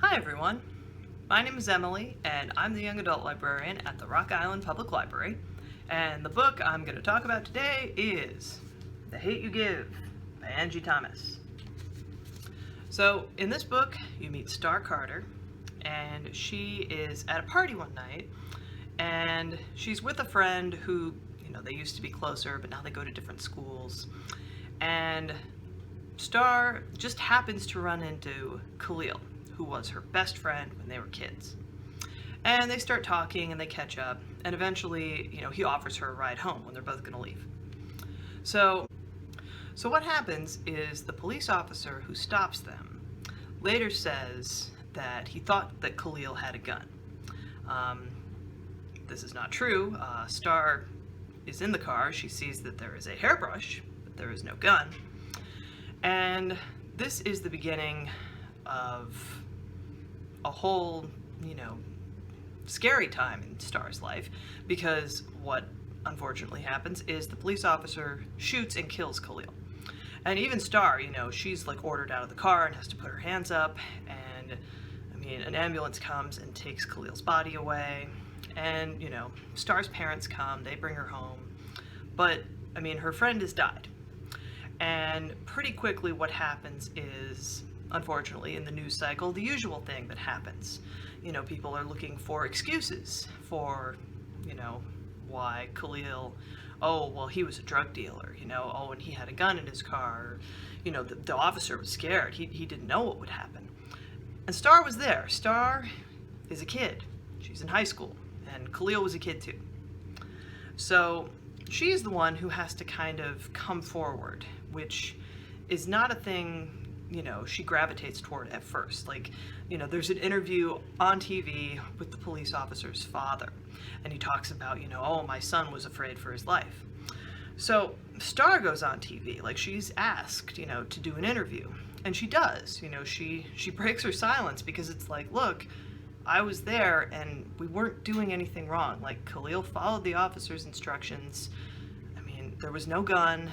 Hi everyone, my name is Emily and I'm the Young Adult Librarian at the Rock Island Public Library, and the book I'm going to talk about today is The Hate You Give by Angie Thomas. So in this book you meet Star Carter, and she is at a party one night and she's with a friend who, they used to be closer but now they go to different schools, and Star just happens to run into Khalil, who was her best friend when they were kids. And they start talking and they catch up, and eventually, he offers her a ride home when they're both gonna leave. So what happens is the police officer who stops them later says that he thought that Khalil had a gun. This is not true. Star is in the car. She sees that there is a hairbrush, but there is no gun. And this is the beginning of a whole, scary time in Star's life, because what unfortunately happens is the police officer shoots and kills Khalil. And even Star, she's like ordered out of the car and has to put her hands up, and an ambulance comes and takes Khalil's body away, and Star's parents come, they bring her home, but her friend has died. And pretty quickly what happens is, unfortunately, in the news cycle, the usual thing that happens. People are looking for excuses for, why Khalil, he was a drug dealer, and he had a gun in his car, the officer was scared, he didn't know what would happen. And Star was there. Star is a kid. She's in high school, and Khalil was a kid too. So she is the one who has to kind of come forward, which is not a thing she gravitates toward at first. There's an interview on TV with the police officer's father, and he talks about, my son was afraid for his life. So Star goes on TV, she's asked, to do an interview, and she does. She breaks her silence, because it's like, look, I was there and we weren't doing anything wrong. Khalil followed the officer's instructions. There was no gun.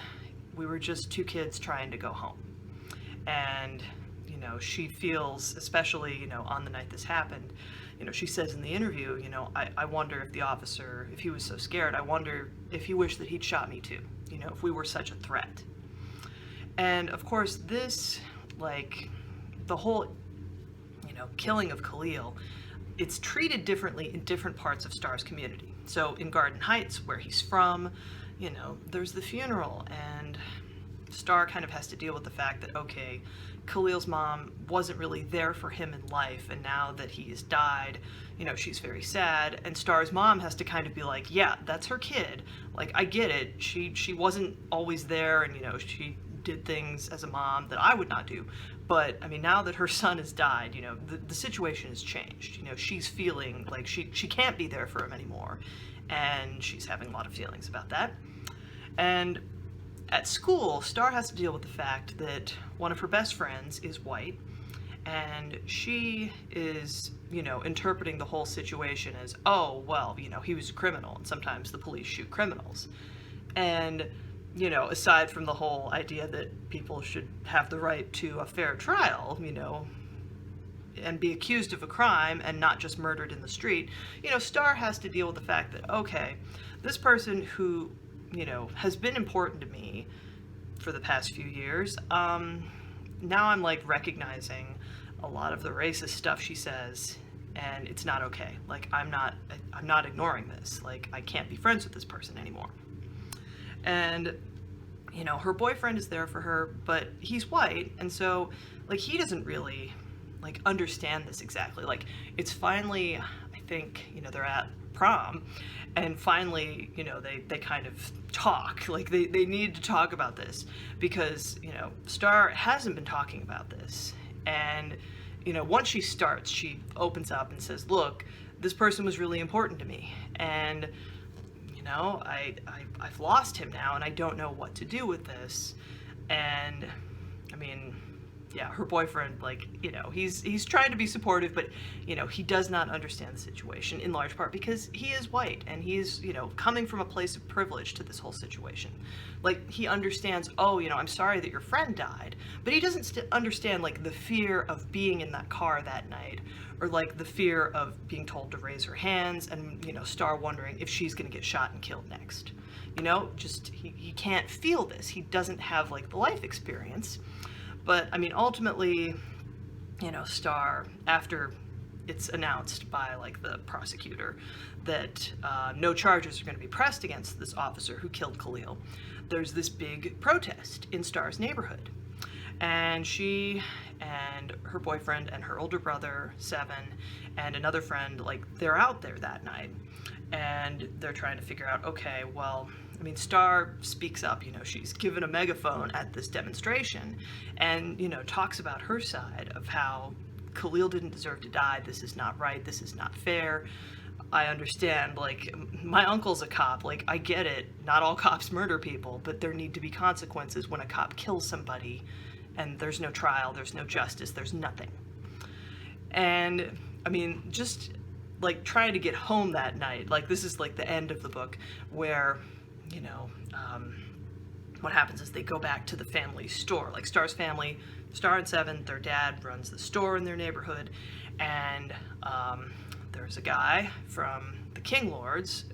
We were just two kids trying to go home. And, she feels, especially, on the night this happened, she says in the interview, I wonder if the officer, if he was so scared, I wonder if he wished that he'd shot me too, if we were such a threat. And of course this, the whole, killing of Khalil, it's treated differently in different parts of Star's community. So in Garden Heights, where he's from, there's the funeral, and Star kind of has to deal with the fact that, okay, Khalil's mom wasn't really there for him in life, and now that he has died, she's very sad, and Star's mom has to kind of be like, yeah, that's her kid. I get it. She wasn't always there, and, she did things as a mom that I would not do. But, now that her son has died, the situation has changed. She's feeling like she can't be there for him anymore, and she's having a lot of feelings about that. And at school, Star has to deal with the fact that one of her best friends is white, and she is, interpreting the whole situation as, he was a criminal, and sometimes the police shoot criminals. And, aside from the whole idea that people should have the right to a fair trial, and be accused of a crime and not just murdered in the street, Star has to deal with the fact that, okay, this person who, has been important to me for the past few years, now I'm recognizing a lot of the racist stuff she says, and it's not okay. I'm not ignoring this. I can't be friends with this person anymore. And, her boyfriend is there for her, but he's white, and so, he doesn't really, understand this exactly. It's finally, I think, they're at prom, and finally, they kind of talk. They need to talk about this, because, Star hasn't been talking about this. And, once she starts, she opens up and says, look, this person was really important to me, and, I've lost him now, and I don't know what to do with this. And, yeah, her boyfriend, like, you know, he's trying to be supportive, but, you know, he does not understand the situation, in large part because he is white, and he's, you know, coming from a place of privilege to this whole situation. Like, he understands, oh, you know, I'm sorry that your friend died, but he doesn't understand, like, the fear of being in that car that night, or, like, the fear of being told to raise her hands, and, you know, Star wondering if she's gonna get shot and killed next. You know, just, he can't feel this. He doesn't have, like, the life experience. But, I mean, ultimately, you know, Star, after it's announced by, like, the prosecutor that no charges are going to be pressed against this officer who killed Khalil, there's this big protest in Star's neighborhood. And she and her boyfriend and her older brother, Seven, and another friend, like, they're out there that night. And they're trying to figure out, okay, well, I mean, Star speaks up, you know, she's given a megaphone at this demonstration and, you know, talks about her side of how Khalil didn't deserve to die, this is not right, this is not fair. I understand, like, my uncle's a cop, like, I get it, not all cops murder people, but there need to be consequences when a cop kills somebody and there's no trial, there's no justice, there's nothing. And, I mean, just, like, trying to get home that night, like, this is, like, the end of the book, where, you know, what happens is they go back to the family store, like Star's family, Star and Seven, their dad runs the store in their neighborhood, and there's a guy from the King Lords,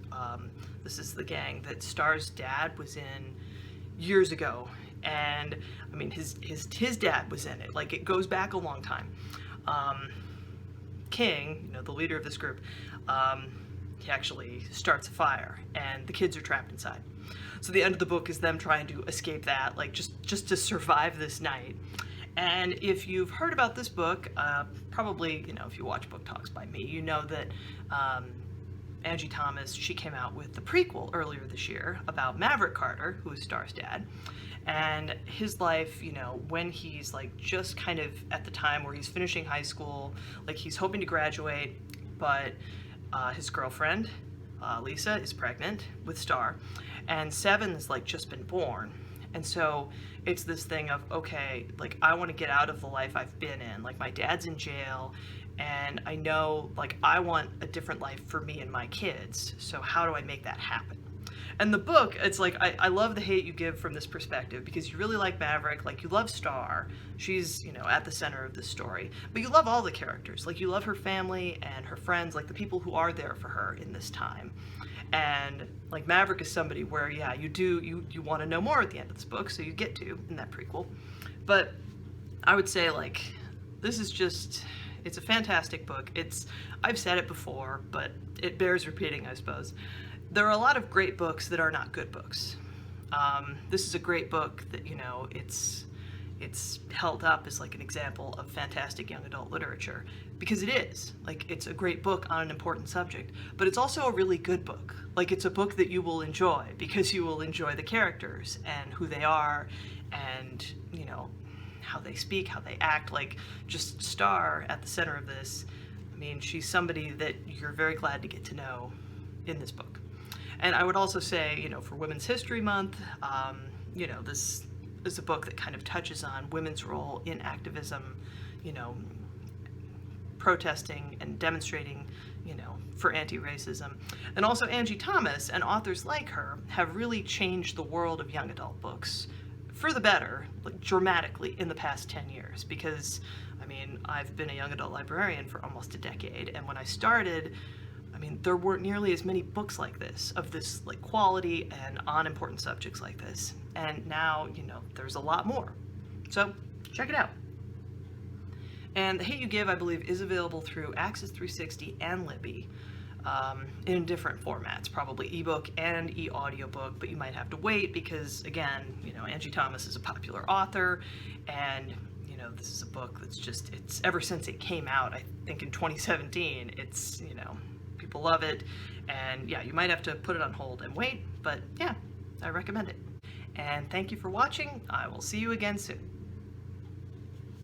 this is the gang that Star's dad was in years ago, and, I mean, his dad was in it, like, it goes back a long time. King, you know, the leader of this group, he actually starts a fire, and the kids are trapped inside. So the end of the book is them trying to escape that, like, just to survive this night. And if you've heard about this book, probably, you know, if you watch book talks by me, you know that Angie Thomas, she came out with the prequel earlier this year about Maverick Carter, who is Star's dad, and his life, you know, when he's, like, just kind of at the time where he's finishing high school, like, he's hoping to graduate, but his girlfriend, Lisa, is pregnant with Star, and Seven's, like, just been born. And so it's this thing of, okay, like, I want to get out of the life I've been in. Like, my dad's in jail, and I know, like, I want a different life for me and my kids. So how do I make that happen? And the book, it's like, I love the hate you give from this perspective, because you really like Maverick, like, you love Star, she's, you know, at the center of this story, but you love all the characters, like, you love her family and her friends, like, the people who are there for her in this time. And, like, Maverick is somebody where, yeah, you want to know more at the end of this book, so you get to in that prequel. But I would say, like, this is just, it's a fantastic book. I've said it before, but it bears repeating, I suppose. There are a lot of great books that are not good books. This is a great book that, you know, it's held up as, like, an example of fantastic young adult literature, because it is. Like, it's a great book on an important subject, but it's also a really good book. Like, it's a book that you will enjoy, because you will enjoy the characters and who they are and, you know, how they speak, how they act. Like, just Star at the center of this, I mean, she's somebody that you're very glad to get to know in this book. And I would also say, you know, for Women's History Month, you know, this is a book that kind of touches on women's role in activism, you know, protesting and demonstrating, you know, for anti-racism. And also Angie Thomas and authors like her have really changed the world of young adult books for the better, like, dramatically in the past 10 years. Because, I mean, I've been a young adult librarian for almost a decade, and when I started, I mean, there weren't nearly as many books like this, of this, like, quality and on important subjects like this. And now, you know, there's a lot more. So, check it out. And The Hate You Give, I believe, is available through Access 360 and Libby, in different formats, probably ebook and e-audiobook, but you might have to wait because, again, you know, Angie Thomas is a popular author, and, you know, this is a book that's just, it's, ever since it came out, I think in 2017, it's, you know, people love it, and yeah, you might have to put it on hold and wait, but yeah, I recommend it. And thank you for watching. I will see you again soon.